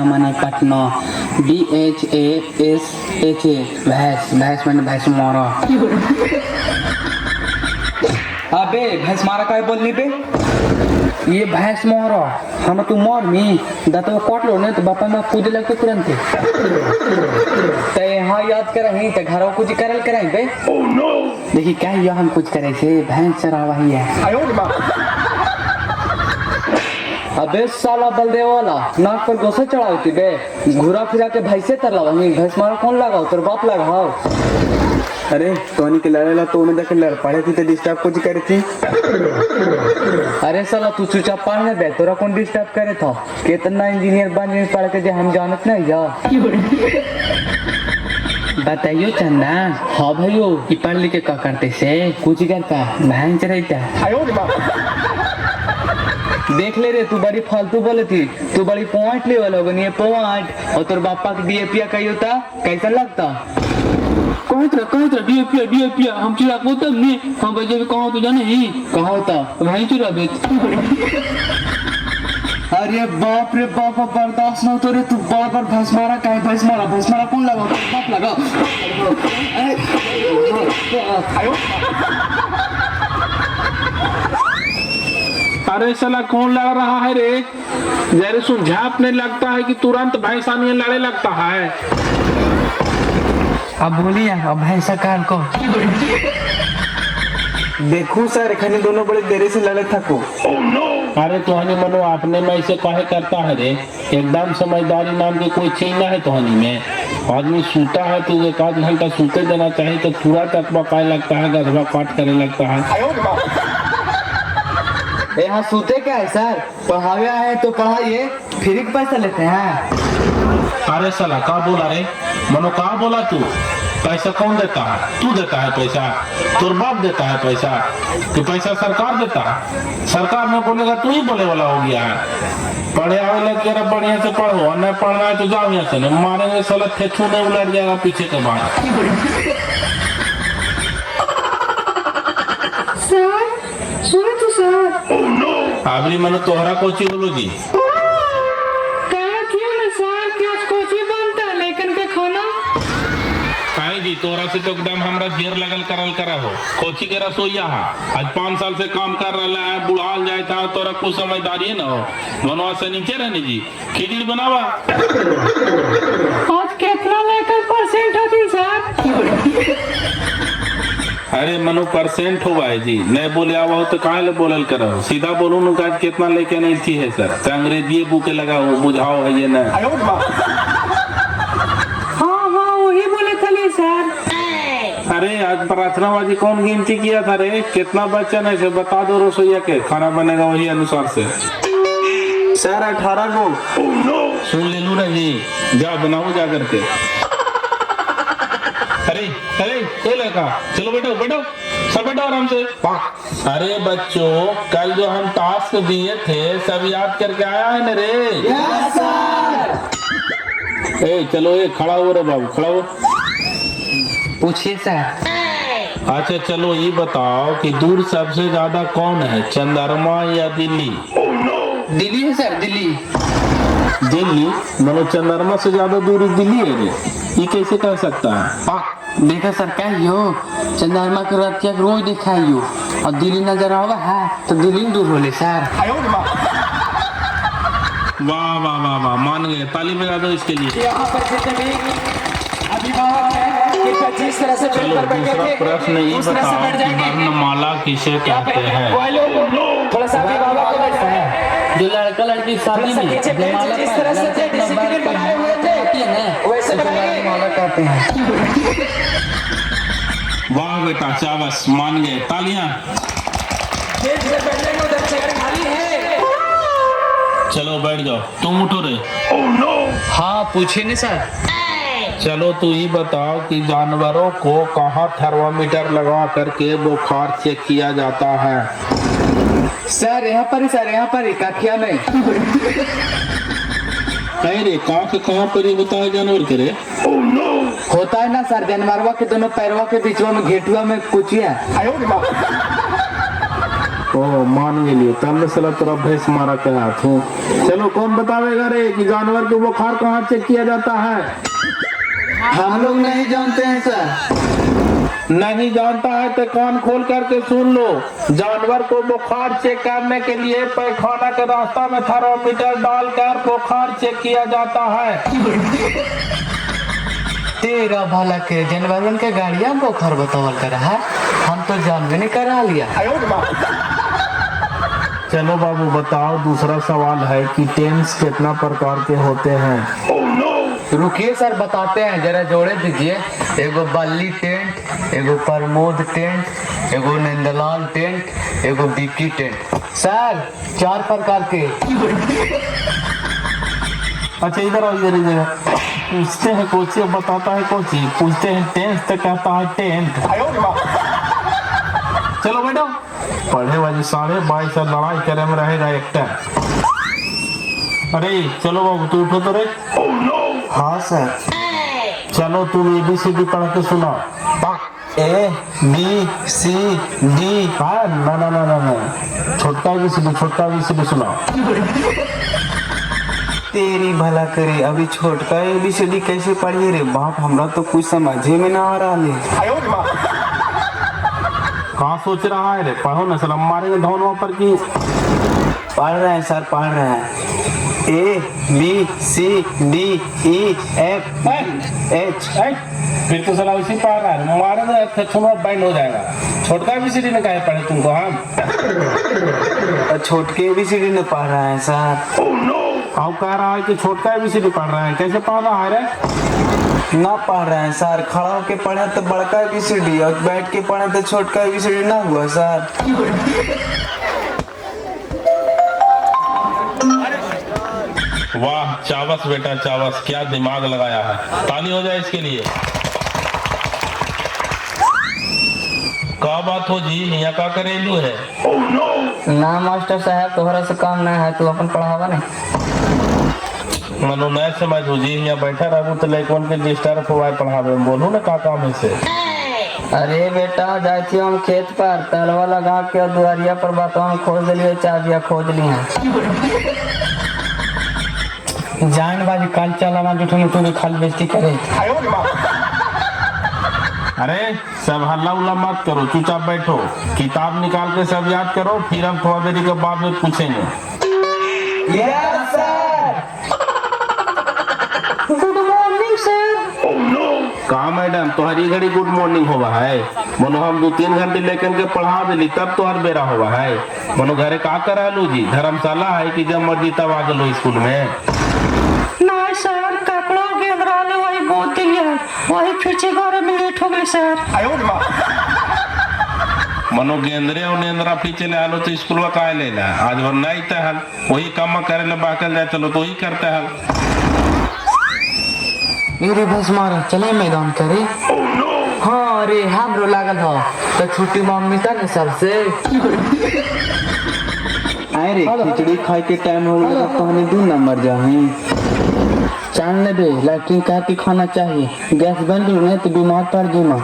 माने पटना BHASHA भैंस भैंस मैंने भैंस मारा। अबे भैंस मारा काय बोलनी बे? ये भैंस मारा हम तू मार मी दाता काट लो ने तो बापा में कूदे लगते तुरंत ते यहाँ याद कर ही ते घरों कुछ करल कराई बे। ओह नो देखी क्या ये हम कुछ करे से भैंस चरावा ही है। आयो मां अबे साला बलदे वाला नाक पर गोसे चढ़ाती बे घुरा फिरा के भैंसे तरला वही भैंस मारा कौन लगाओ तेरे बाप लगाओ। अरे टोनी के लड़ेला तो उन्हें देख लड़ पड़े थी तो डिस्टर्ब कुछ करे थी। अरे साला तू चुपचाप पढ़ने बे तोरा कौन डिस्टर्ब करे था कितना इंजीनियर बन पढ़ के जे हम जानत नहीं जा। बताइयो चंदा। हाँ भाइयों ये पढ़ लिख के क्या करते से कुछ करता भैंस रहता। देख ले रे तू बड़ी फालतू बोले थी तू बड़ी पॉइंट ले वाला होगा नहीं पॉइंट और तेरे बापा की डीएपी कही होता कैसा लगता कहाँ था डीएपी हम चिड़ा को तब नहीं हम बजे भी कहाँ तो जाने ही कहाँ होता वहीं चिड़ा बेच। अरे बाप रे बाप बर्दाश्त न तो रे तू बार बार भैंस मारा कहीं भैंस मारा कौन लगा बाप लगा। अरे साला कौन लड़ रहा है रे? जरे सुझाव नहीं लगता है कि तुरंत भैंसा नहीं लड़े लगता है। अब बोलिए अब भैंसा काल को देखो सर खाने दोनों बड़े देरी से लड़े थको। अरे तुहनी मनो आपने में ऐसे कहे करता है रे एकदम समझदारी नाम की कोई चीज ना है तुहनी में। आदमी सूता है तो एक आध घंटा सूते देना चाहिए तो पूरा तकबा काय लगता है गधबा काट करने लगता है। यहाँ सूते क्या है सर पढ़ावे आए तो पढ़ाइए फ्री का पैसा लेते हैं। अरे साला का बोला रे मनो का बोला तू पैसा कौन देता है? तू देता है पैसा तोर बाप देता है पैसा कि पैसा सरकार देता है? सरकार में बोलेगा तू ही बोले वाला हो गया है। पढ़े आवे लगे ना बढ़िया से पढ़ो और नहीं पढ़ना है तो जाओ यहाँ से नहीं मारेंगे साला थेथू नहीं उलट जाएगा पीछे के बाद। सुनो तो सर अबरी मनो तोहरा कोची बोलो जी जी तोरा से तो एकदम हमरा घेर लगल करल करा हो कोची के रसोईया है आज 5 साल से काम कर रहा है बुढ़ाल जाए था तोरा कुछ समझदारी है ना हो मनवा से नीचे रहने जी खिचड़ी बनावा। आज कितना लेकर परसेंट होती सर? अरे मनो परसेंट हुआ है जी नहीं बोले आवा हो तो कहाँ ले बोलल करो सीधा बोलू न आज कितना लेके नहीं थी है सर तो अंग्रेजी बुके लगा हो बुझाओ है ये ना। अरे आज प्रार्थनाबाजी कौन गिनती किया था रे कितना बच्चन है से बता दो रसोईया के खाना बनेगा वही अनुसार से। सर 18 को। सुन ले लू ना जी जा बनाओ जा करके। अरे अरे ये लड़का चलो बैठो बैठो सब बैठो आराम से। अरे बच्चों कल जो हम टास्क दिए थे सब याद करके आया है ना रे? Yes sir. ए चलो ये खड़ा हो रे बाबू खड़ा हो। पूछिए सर। अच्छा चलो ये बताओ कि दूर सबसे ज्यादा कौन है चंद्रमा या दिल्ली? दिल्ली है सर दिल्ली। दिल्ली मतलब चंद्रमा से ज्यादा दूर दिल्ली है रे ये कैसे कह सकता है? देखा सर कहियो चंद्रमा के रात क्या रोज दिखाइयो और दिल्ली नजर आवा है तो दिल्ली दूर होले सर। वाह वाह वाह वाह मान गए ताली बजा दो इसके लिए। यहाँ पर जितने भी अभिभावक हैं कि जिस तरह से चलो दूसरा प्रश्न ये बताओ कि वर्णमाला किसे कहते हैं? थोड़ा सा अभिभावक को लगता है जो लड़का लड़की शादी में जिस तरह से डिसिप्लिन बनाए हुए थे वैसे वर्णमाला कहते हैं। वाह बेटा शाबाश मान गए तालियां। बैठने को जगह खाली है चलो बैठ जाओ तुम उठो रे। हाँ पूछिए नहीं सर। चलो तू ही बताओ कि जानवरों को कहाँ थर्मामीटर लगा करके बुखार चेक किया जाता है? सर यहाँ पर ही काठिया में। कहीं रे कहाँ पर ही होता है जानवर के रे? होता है ना सर जानवरवा के दोनों पैरवा के बीचवा में घेटुआ में कुचिया। ओ मान गेलिए तब में साला तेरा भैंस मारा के हाथ हूँ। चलो कौन बतावेगा रे कि जानवर को बुखार कहाँ चेक किया जाता है? हम लोग नहीं जानते हैं सर। नहीं जानता है तो कान खोल करके सुन लो। जानवर को बुखार चेक करने के लिए पैखाना के रास्ता में थर्मोमीटर डालकर बुखार चेक किया जाता है। तेरा भला के जानवरन के गाड़िया बुखार बतावल कर है, हम तो जानबे नहीं करा लिया। चलो बाबू बताओ, दूसरा सवाल है कि टेंस कितना प्रकार के होते हैं? रुकिए सर बताते हैं, जरा जोड़े दीजिए। एगो बल्ली टेंट, एगो प्रमोद टेंट, एगो नंदलाल टेंट, एगो बिक्की टेंट। सर 4 प्रकार के। अच्छा इधर आओ, इधर पूछते हैं कोची, बताता है कोची। पूछते हैं टेंस तो कहता है टेंट। चलो बैठो, पढ़े वाली 22.5 साल लड़ाई करे में रहेगा एक टाइम। अरे चलो बाबू तू उठो तो रे। हाँ सर। चलो तुम ABCD पढ़ के सुनाओ। ABCD। हाँ ना ना ना ना ना, छोटका ABCD सुनाओ। तेरी भला करे, अभी छोटका ABCD कैसे पढ़िए रे बाप, हमरा तो कुछ समझे में ना आ रहा है। कहाँ सोच रहा है रे? पढ़ो ना सलाम मारेंगे धौनवा पर की। पढ़ रहे हैं सर, पढ़ रहे हैं। ABCDEF फिर तो सलाम इसी पढ़ रहा है, मारेंगे तो थोड़ा बैंड हो जाएगा। छोटका ABCD ने कहे पढ़े तुमको हम? छोटके ABCD ने पढ़ रहे हैं सर। हम कह रहा है कि छोटका ABCD पढ़ रहे हैं, कैसे पढ़ रहा है रे? ना पढ़ रहे हैं सर, खड़ा होके पढ़े तो बड़का ABCD और बैठ के पढ़े तो छोटका ABCD ना हुआ सर। वाह चावस बेटा चावस, क्या दिमाग लगाया है। ताली हो जाए इसके लिए। का बात हो जी, यहाँ का करेलू है? ना मास्टर साहब तोहरा से काम ना है, तू अपन पढ़ावा नहीं। मनो नए समझ हो जी, यहाँ बैठा रहूँ तो लड़कन के डिस्टर्ब हुआ पढ़ावे में। बोलू ना का काम है से? अरे बेटा जाती हम खेत पर तलवा लगा के दुआरिया पर बातों खोज लिए, चाबिया खोज ली हैं। जान बाजी कल चलाना जुठे में तू भी खाली बेइज्जती करे। अरे सब हल्ला उल्ला मत करो, चुपचाप बैठो, किताब निकाल के सब याद करो, फिर हम थोड़ा देरी के बाद में पूछेंगे। Yes sir. Good morning sir. कहा मैडम तुम्हारी घड़ी गुड मॉर्निंग हुआ है? मनो हम 2-3 घंटे लेकर के पढ़ा दिली तब तो हर बेरा हुआ है। मनो घरे का करा लू जी? धर्मशाला है कि जब मर्जी तब आ गलो स्कूल में? नहीं सर, कपड़ा के अंदर वही बोलते हैं, वही पीछे घर में लेट हो गए सर। मनो गेंद्रे और नेंद्रा पीछे ले आलो तो स्कूल में का लेना? आज भर नहीं हल वही काम करे ले बाकल जाए, चलो तो ही करते हल। मेरे बस मारा चले मैदान करे। हाँ अरे हमरो लागल हो तो छुट्टी मम्मी था ना सबसे। अरे खिचड़ी खाए के टाइम हो गया तो हमें 2 नंबर जाए। चांद दे लैट्रिन का के खाना चाहिए, गैस बंद नहीं तो बीमार पड़ जाऊंगा।